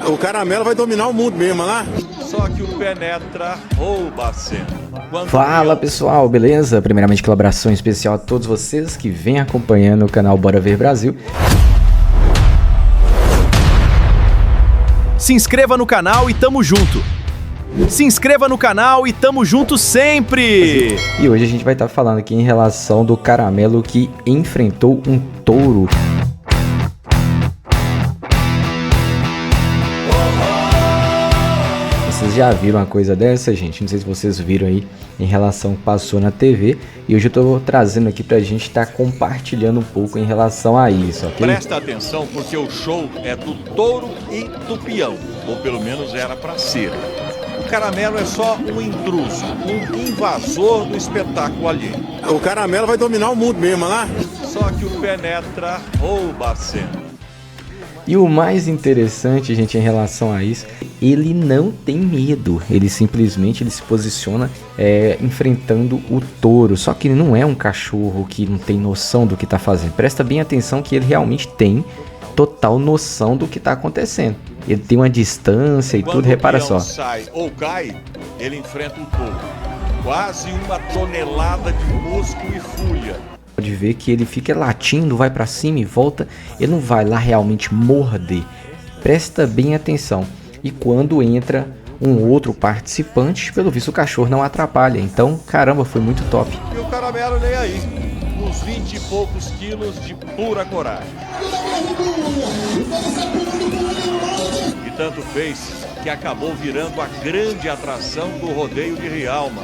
O caramelo vai dominar o mundo mesmo, lá. Só que o Penetra rouba a cena. Fala pessoal, beleza? Primeiramente, colaboração especial a todos vocês que vêm acompanhando o canal Bora Ver Brasil. Se inscreva no canal e tamo junto! Se inscreva no canal e tamo junto sempre! E hoje a gente vai estar falando aqui em relação do caramelo que enfrentou um touro. Vocês já viram uma coisa dessa, gente? Não sei se vocês viram aí em relação ao que passou na TV. E hoje eu tô trazendo aqui pra gente estar compartilhando um pouco em relação a isso, ok? Presta atenção porque o show é do touro e do peão. Ou pelo menos era pra ser. O caramelo é só um intruso, um invasor do espetáculo alheio. O caramelo vai dominar o mundo mesmo, lá. Só que o Penetra rouba a cena. E o mais interessante, gente, em relação a isso, ele não tem medo. Ele simplesmente se posiciona enfrentando o touro. Só que ele não é um cachorro que não tem noção do que está fazendo. Presta bem atenção que ele realmente tem total noção do que está acontecendo. Ele tem uma distância e Quando tudo, repara só. Quando o peão sai ou cai, ele enfrenta o touro. Quase uma tonelada de músculo e fúria. Pode ver que ele fica latindo, vai pra cima e volta. Ele não vai lá realmente morder. Presta bem atenção. E quando entra um outro participante, pelo visto o cachorro não atrapalha. Então, caramba, foi muito top. E o caramelo nem aí. Uns 20 e poucos quilos de pura coragem. E tanto fez que acabou virando a grande atração do rodeio de Rialma.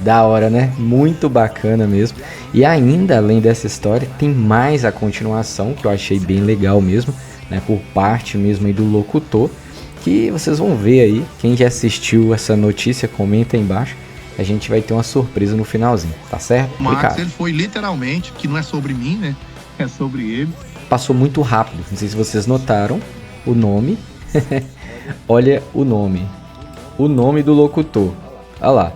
Da hora, né? Muito bacana mesmo. E ainda, além dessa história, tem mais a continuação, que eu achei bem legal mesmo, né? Por parte mesmo aí do locutor, que vocês vão ver aí. Quem já assistiu essa notícia, comenta aí embaixo. A gente vai ter uma surpresa no finalzinho, tá certo? O Max, ele foi literalmente, que não é sobre mim, né? É sobre ele. Passou muito rápido, não sei se vocês notaram o nome. Olha o nome. O nome do locutor. Olha lá.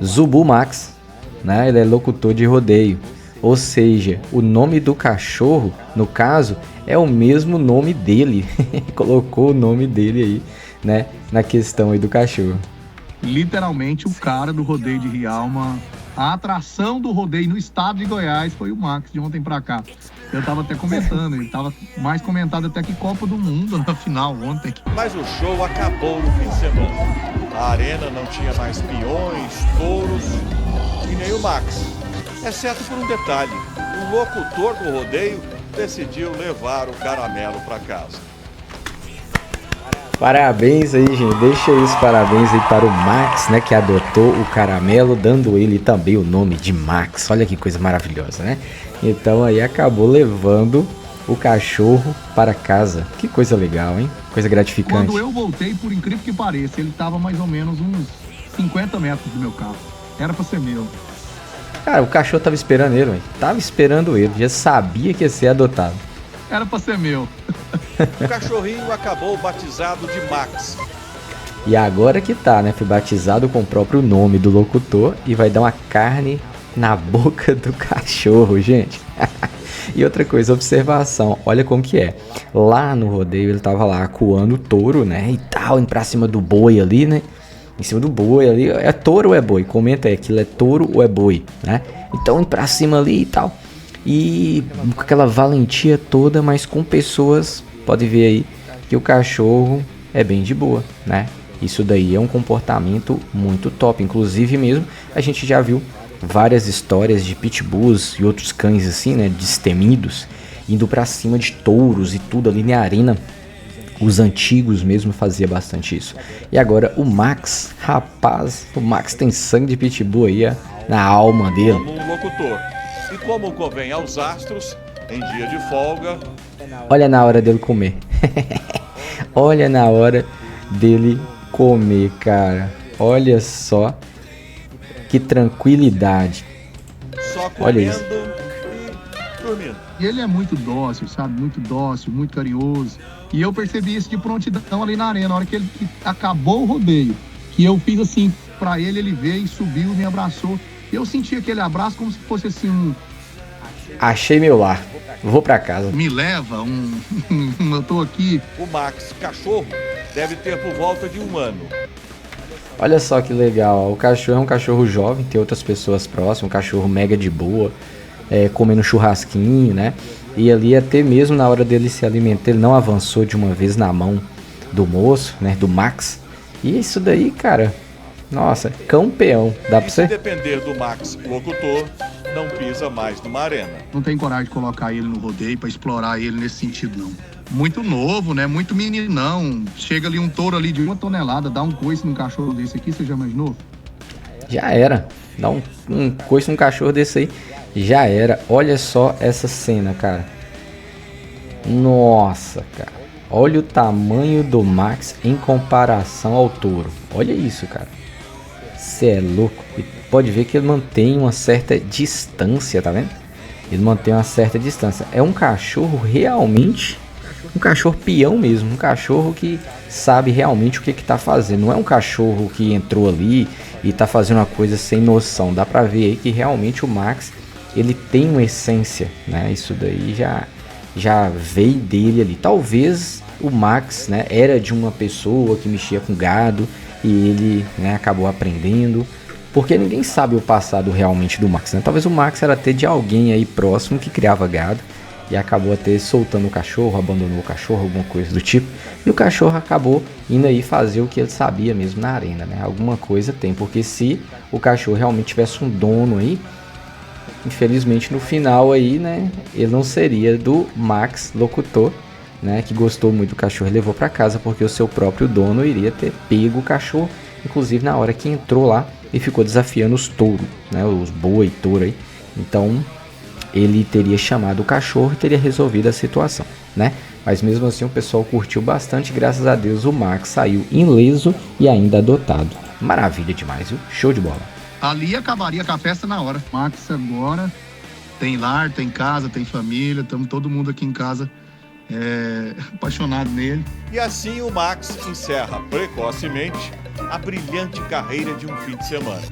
Zubu Max, né? Ele é locutor de rodeio, ou seja, o nome do cachorro, no caso, é o mesmo nome dele. Colocou o nome dele aí, né? Na questão aí do cachorro. Literalmente o cara do rodeio de Rialma, a atração do rodeio no estado de Goiás foi o Max de ontem pra cá. Eu tava até comentando, ele tava mais comentado até que Copa do Mundo na final ontem. Mas o show acabou no fim de semana. A arena não tinha mais peões, touros e nem o Max. Exceto por um detalhe, o locutor do rodeio decidiu levar o caramelo para casa. Parabéns aí, gente. Deixa aí os parabéns aí para o Max, né? Que adotou o caramelo, dando ele também o nome de Max. Olha que coisa maravilhosa, né? Então aí acabou levando o cachorro para casa. Que coisa legal, hein? Coisa gratificante. Quando eu voltei, por incrível que pareça, ele tava mais ou menos uns 50 metros do meu carro. Era pra ser meu. Cara, o cachorro tava esperando ele, velho. Tava esperando ele. Já sabia que ia ser adotado. Era pra ser meu. O cachorrinho acabou batizado de Max. E agora que tá, né? Foi batizado com o próprio nome do locutor e vai dar uma carne na boca do cachorro, gente. E outra coisa, observação, olha como que é. Lá no rodeio ele tava lá acuando o touro, né? E tal, indo pra cima do boi ali, né? Em cima do boi ali. É touro ou é boi? Comenta aí, aquilo é touro ou é boi, né? Então indo pra cima ali e tal. E com aquela valentia toda, mas com pessoas, pode ver aí que o cachorro é bem de boa, né? Isso daí é um comportamento muito top. Inclusive mesmo, a gente já viu várias histórias de pitbulls e outros cães assim, né, destemidos, indo pra cima de touros e tudo ali na arena. Os antigos mesmo faziam bastante isso. E agora o Max, rapaz, o Max tem sangue de pitbull aí na alma dele. Como um locutor. E como convém aos astros, em dia de folga... Olha na hora dele comer. Olha na hora dele comer, cara. Olha só que tranquilidade. Só comendo. Olha isso. E dormindo. E ele é muito dócil, sabe? Muito dócil, muito carinhoso. E eu percebi isso de prontidão ali na arena, na hora que ele acabou o rodeio. Que eu fiz assim pra ele, ele veio e subiu, me abraçou. E eu senti aquele abraço como se fosse assim um... Achei meu lar. Vou pra casa. Me leva eu tô aqui. O Max, cachorro, deve ter por volta de 1 ano. Olha só que legal, o cachorro é um cachorro jovem, tem outras pessoas próximas, um cachorro mega de boa, comendo churrasquinho, né? E ali até mesmo na hora dele se alimentar, ele não avançou de uma vez na mão do moço, né? Do Max. E isso daí, cara, nossa, campeão, dá pra Se você? depender do Max locutor, não pisa mais numa arena. Não tem coragem de colocar ele no rodeio pra explorar ele nesse sentido, não. Muito novo, né? Muito meninão. Chega ali um touro ali de 1 tonelada, dá um coice num cachorro desse aqui, você já imaginou? Já era, dá um coice num cachorro desse aí, já era. Olha só essa cena, cara. Nossa, cara. Olha o tamanho do Max em comparação ao touro. Olha isso, cara. Você é louco. E pode ver que ele mantém uma certa distância, tá vendo? Ele mantém uma certa distância. É um cachorro realmente, um cachorro peão mesmo. Um cachorro que sabe realmente o que tá fazendo. Não é um cachorro que entrou ali e tá fazendo uma coisa sem noção. Dá pra ver aí que realmente o Max, ele tem uma essência, né? Isso daí já veio dele ali. Talvez o Max, né, era de uma pessoa que mexia com gado e ele, né, acabou aprendendo, porque ninguém sabe o passado realmente do Max, né? Talvez o Max era até de alguém aí próximo que criava gado e acabou até soltando o cachorro, abandonou o cachorro, alguma coisa do tipo, e o cachorro acabou indo aí fazer o que ele sabia mesmo na arena, né? Alguma coisa tem, porque se o cachorro realmente tivesse um dono aí, infelizmente no final aí, né, ele não seria do Max locutor, né, que gostou muito do cachorro e levou para casa, porque o seu próprio dono iria ter pego o cachorro, inclusive na hora que entrou lá e ficou desafiando os touros, né, os boi, touro aí. Então ele teria chamado o cachorro e teria resolvido a situação, né? Mas mesmo assim o pessoal curtiu bastante, graças a Deus o Max saiu ileso e ainda adotado. Maravilha demais, viu? Show de bola. Ali acabaria com a festa na hora. Max agora tem lar, tem casa, tem família, estamos todo mundo aqui em casa apaixonado nele. E assim o Max encerra precocemente a brilhante carreira de um fim de semana.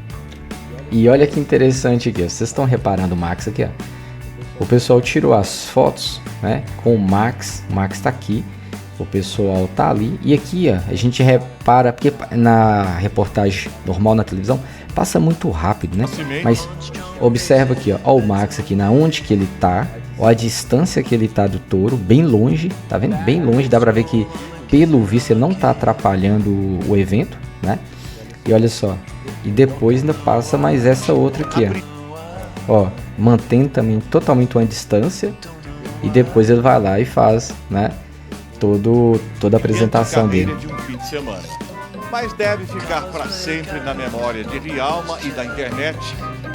E olha que interessante aqui, ó. Vocês estão reparando o Max aqui, ó. O pessoal tirou as fotos, né, com o Max tá aqui, o pessoal tá ali, e aqui, ó, a gente repara, porque na reportagem normal na televisão, passa muito rápido, né, mas observa aqui, ó o Max aqui, na onde que ele tá, ó a distância que ele tá do touro, bem longe, tá vendo? Bem longe, dá pra ver que, pelo visto, ele não tá atrapalhando o evento, né, e olha só, e depois ainda passa mais essa outra aqui, ó, mantém também totalmente uma distância, e depois ele vai lá e faz, né, toda a apresentação dele. De um fim de semana. Mas deve ficar para sempre na memória de Rialma e da internet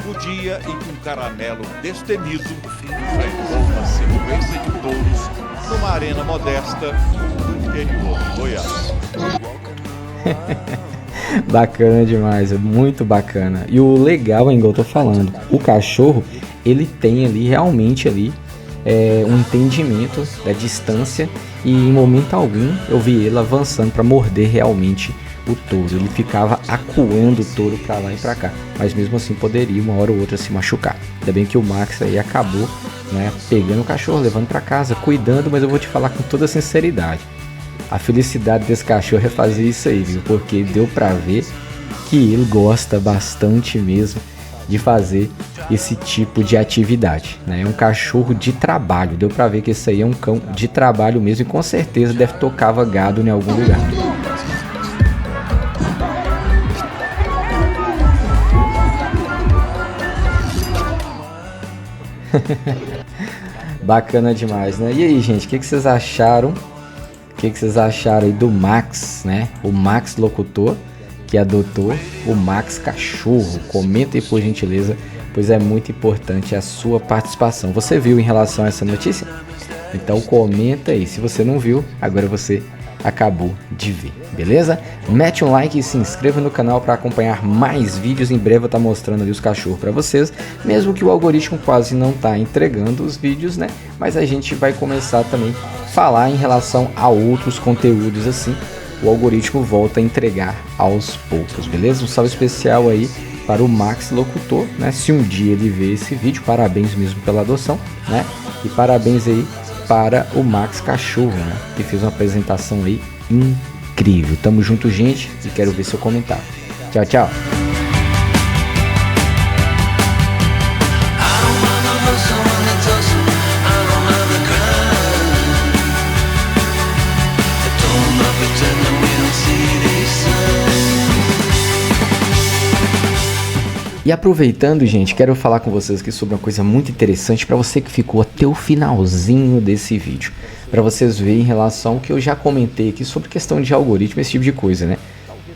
o dia em que um caramelo destemido enfrentou uma sequência de touros numa arena modesta no interior de Goiás. Bacana demais, muito bacana. E o legal, igual eu tô falando, o cachorro, ele tem ali realmente ali um entendimento da distância, e em momento algum eu vi ele avançando para morder realmente o touro. Ele ficava acuando o touro para lá e para cá, mas mesmo assim poderia uma hora ou outra se machucar. Ainda bem que o Max aí acabou, né, pegando o cachorro, levando para casa, cuidando, mas eu vou te falar com toda sinceridade, a felicidade desse cachorro é fazer isso aí, viu? Porque deu para ver que ele gosta bastante mesmo de fazer esse tipo de atividade, né? É um cachorro de trabalho, deu pra ver que esse aí é um cão de trabalho mesmo, e com certeza deve tocava gado em algum lugar. Bacana demais, né? E aí, gente, o que vocês acharam? O que vocês acharam aí do Max, né? O Max locutor que adotou o Max cachorro. Comenta aí por gentileza, pois é muito importante a sua participação. Você viu em relação a essa notícia? Então comenta aí. Se você não viu, agora você acabou de ver, beleza? Mete um like e se inscreva no canal para acompanhar mais vídeos. Em breve eu vou estar mostrando ali os cachorros para vocês, mesmo que o algoritmo quase não tá entregando os vídeos, né? Mas a gente vai começar também a falar em relação a outros conteúdos assim. O algoritmo volta a entregar aos poucos, beleza? Um salve especial aí para o Max Locutor, né? Se um dia ele ver esse vídeo, parabéns mesmo pela adoção, né? E parabéns aí para o Max Cachorro, né? Que fez uma apresentação aí incrível. Tamo junto, gente, e quero ver seu comentário. Tchau, tchau. E aproveitando, gente, quero falar com vocês aqui sobre uma coisa muito interessante para você que ficou até o finalzinho desse vídeo, para vocês verem em relação ao que eu já comentei aqui sobre questão de algoritmo, esse tipo de coisa, né?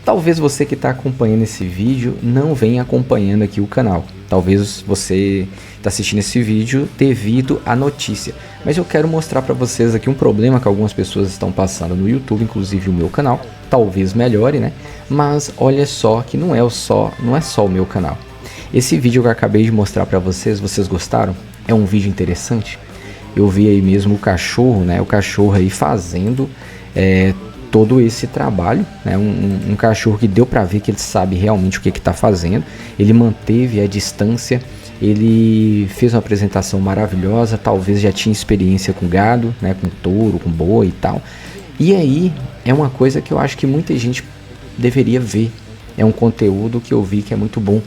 Talvez você que está acompanhando esse vídeo não venha acompanhando aqui o canal. Talvez você está assistindo esse vídeo devido à notícia. Mas eu quero mostrar para vocês aqui um problema que algumas pessoas estão passando no YouTube, inclusive o meu canal. Talvez melhore, né? Mas olha só que não é só o meu canal. Esse vídeo que eu acabei de mostrar para vocês, vocês gostaram? É um vídeo interessante? Eu vi aí mesmo o cachorro, né? O cachorro aí fazendo todo esse trabalho, né? Um cachorro que deu para ver que ele sabe realmente o que está fazendo. Ele manteve a distância, ele fez uma apresentação maravilhosa, talvez já tinha experiência com gado, né? Com touro, com boi e tal. E aí é uma coisa que eu acho que muita gente deveria ver. É um conteúdo que eu vi que é muito bom.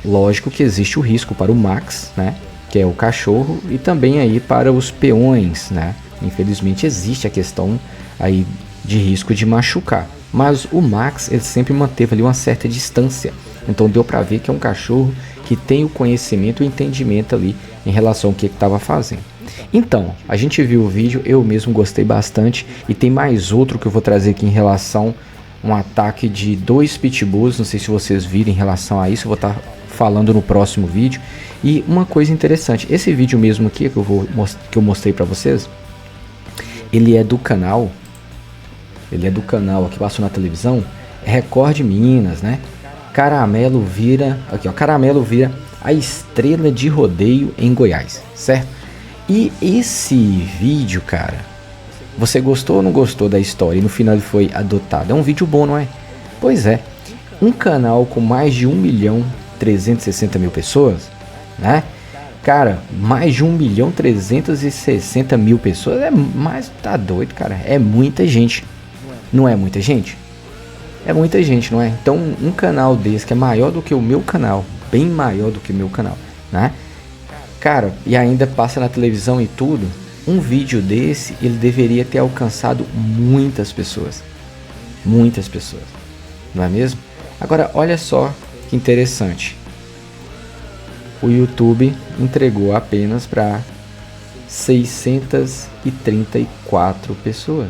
Lógico que existe o risco para o Max, né, que é o cachorro, e também aí para os peões, né. Infelizmente existe a questão aí de risco de machucar. Mas o Max, ele sempre manteve ali uma certa distância. Então deu para ver que é um cachorro que tem o conhecimento e o entendimento ali em relação ao que estava fazendo. Então, a gente viu o vídeo, eu mesmo gostei bastante, e tem mais outro que eu vou trazer aqui em relação a um ataque de 2 pitbulls, não sei se vocês viram em relação a isso, eu vou estar falando no próximo vídeo. E uma coisa interessante, esse vídeo mesmo aqui que eu mostrei para vocês, ele é do canal que passou na televisão, Record Minas, né? Caramelo vira, aqui ó, Caramelo vira a estrela de rodeio em Goiás, certo? E esse vídeo, cara, você gostou ou não gostou da história? E no final ele foi adotado. É um vídeo bom, não é? Pois é, um canal com mais de 1.360.000 pessoas, né? Cara, mais de 1.360.000 pessoas é mais, tá doido, cara. É muita gente. Não é muita gente? É muita gente, não é? Então, um canal desse que é maior do que o meu canal, bem maior do que o meu canal, né? Cara, e ainda passa na televisão e tudo, um vídeo desse, ele deveria ter alcançado muitas pessoas. Muitas pessoas. Não é mesmo? Agora, olha só que interessante. O YouTube entregou apenas para 634 pessoas.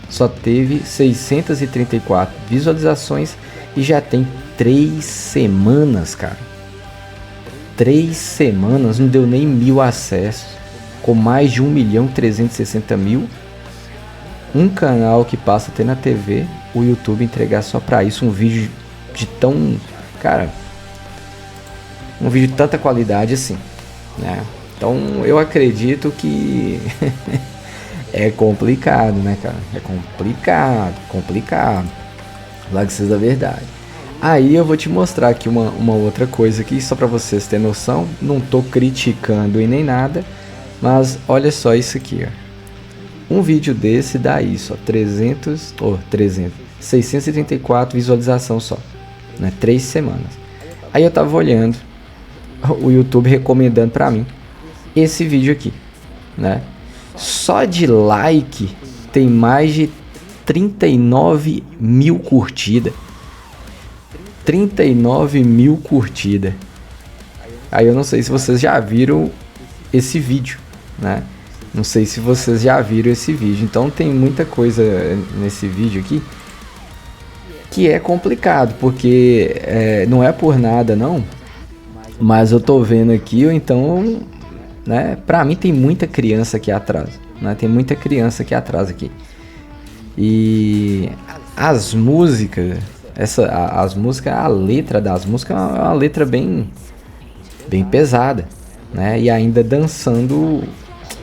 Só teve 634 visualizações e já tem 3 semanas, cara. 3 semanas, não deu nem 1.000 acessos. Com mais de 1.360.000. Um canal que passa a ter na TV, o YouTube entregar só para isso um vídeo de tão... Cara, um vídeo de tanta qualidade assim, né? Então eu acredito que é complicado, né, cara? É complicado. Lá que vocês da verdade. Aí eu vou te mostrar aqui uma outra coisa aqui, só para vocês terem noção. Não tô criticando e nem nada, mas olha só isso aqui, ó. Um vídeo desse dá isso, ó, 634 visualização só, né? 3 semanas. Aí eu tava olhando o YouTube recomendando pra mim esse vídeo aqui, né? Só de like tem mais de 39.000 curtidas. 39.000 curtidas. Aí eu não sei se vocês já viram esse vídeo, né? Não sei se vocês já viram esse vídeo. Então tem muita coisa nesse vídeo aqui que é complicado, porque não é por nada não, mas eu tô vendo aqui, ou então, né, pra mim tem muita criança aqui atrás, né? Tem muita criança aqui atrás aqui. E as músicas, a letra das músicas é uma letra bem pesada, né? E ainda dançando,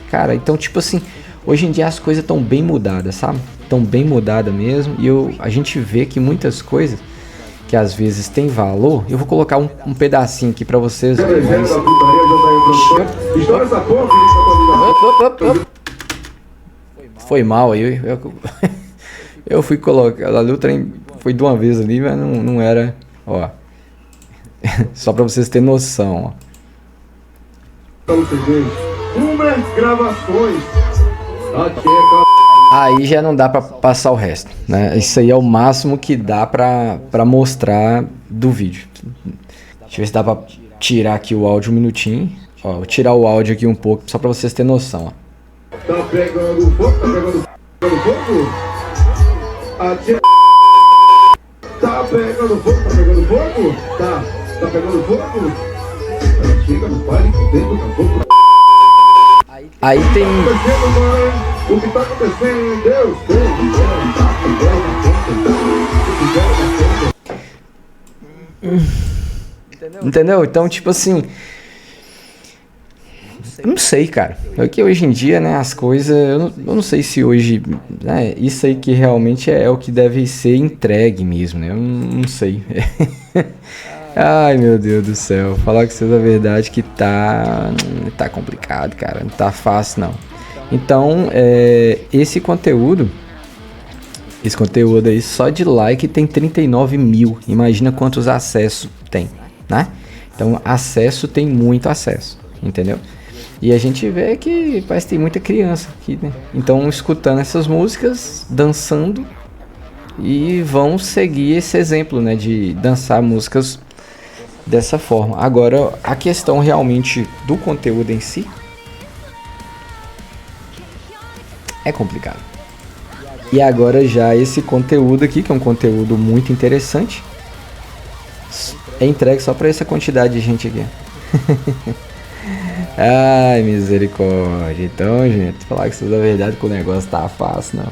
cara. Então, tipo assim, hoje em dia as coisas estão bem mudadas, sabe? Estão bem mudadas mesmo. E a gente vê que muitas coisas que às vezes tem valor, eu vou colocar um pedacinho aqui pra vocês. Foi mal aí, eu fui colocar, ali o trem foi de uma vez ali, mas não era, ó, só pra vocês terem noção, ó. Aí já não dá pra passar o resto, né? Isso aí é o máximo que dá pra mostrar do vídeo. Deixa eu ver se dá pra tirar aqui o áudio um minutinho. Ó, vou tirar o áudio aqui um pouco, só pra vocês terem noção, ó. Tá pegando fogo, tá pegando fogo? Tá pegando fogo, tá pegando fogo? Tá pegando fogo? Chega no baile que dentro tá fogo. Aí tem... O que tá acontecendo, Deus? Entendeu? Então, tipo assim... Eu não sei, cara. É que hoje em dia, né, as coisas... Eu não sei se hoje... Né, isso aí que realmente é o que deve ser entregue mesmo, né? Eu não sei. Ai, meu Deus do céu. Falar com vocês a verdade que tá complicado, cara. Não tá fácil, não. Então, esse conteúdo aí só de like tem 39 mil. Imagina quantos acessos tem, né? Então, acesso tem muito acesso, entendeu? E a gente vê que parece que tem muita criança aqui, né? Então, escutando essas músicas, dançando, e vão seguir esse exemplo, né? De dançar músicas dessa forma. Agora, a questão realmente do conteúdo em si é complicado. E agora já esse conteúdo aqui, que é um conteúdo muito interessante, é entregue só para essa quantidade de gente aqui. Ai, misericórdia. Então, gente, falar que isso é verdade que o negócio tá fácil, não.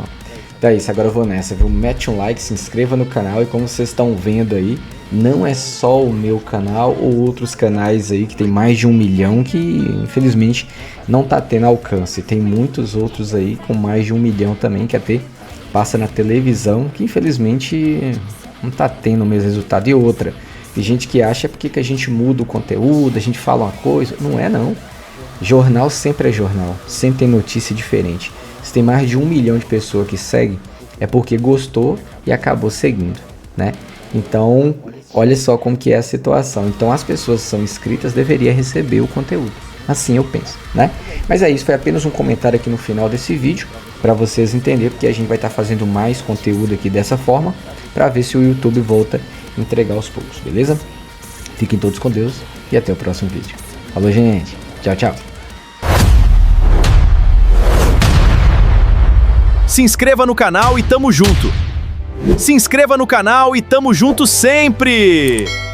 Então é isso, agora eu vou nessa, viu? Mete um like, se inscreva no canal e como vocês estão vendo aí, não é só o meu canal ou outros canais aí que tem mais de 1 milhão que infelizmente não tá tendo alcance. Tem muitos outros aí com mais de 1 milhão também que até passa na televisão que infelizmente não tá tendo o mesmo resultado. E outra, tem gente que acha porque que a gente muda o conteúdo, a gente fala uma coisa, não é não. Jornal sempre é jornal, sempre tem notícia diferente. Se tem mais de 1 milhão de pessoas que seguem, é porque gostou e acabou seguindo, né? Então, olha só como que é a situação. Então, as pessoas que são inscritas deveriam receber o conteúdo. Assim eu penso, né? Mas é isso, foi apenas um comentário aqui no final desse vídeo, para vocês entenderem, porque a gente vai estar fazendo mais conteúdo aqui dessa forma, para ver se o YouTube volta a entregar aos poucos, beleza? Fiquem todos com Deus e até o próximo vídeo. Falou, gente. Tchau, tchau. Se inscreva no canal e tamo junto. Se inscreva no canal e tamo junto sempre!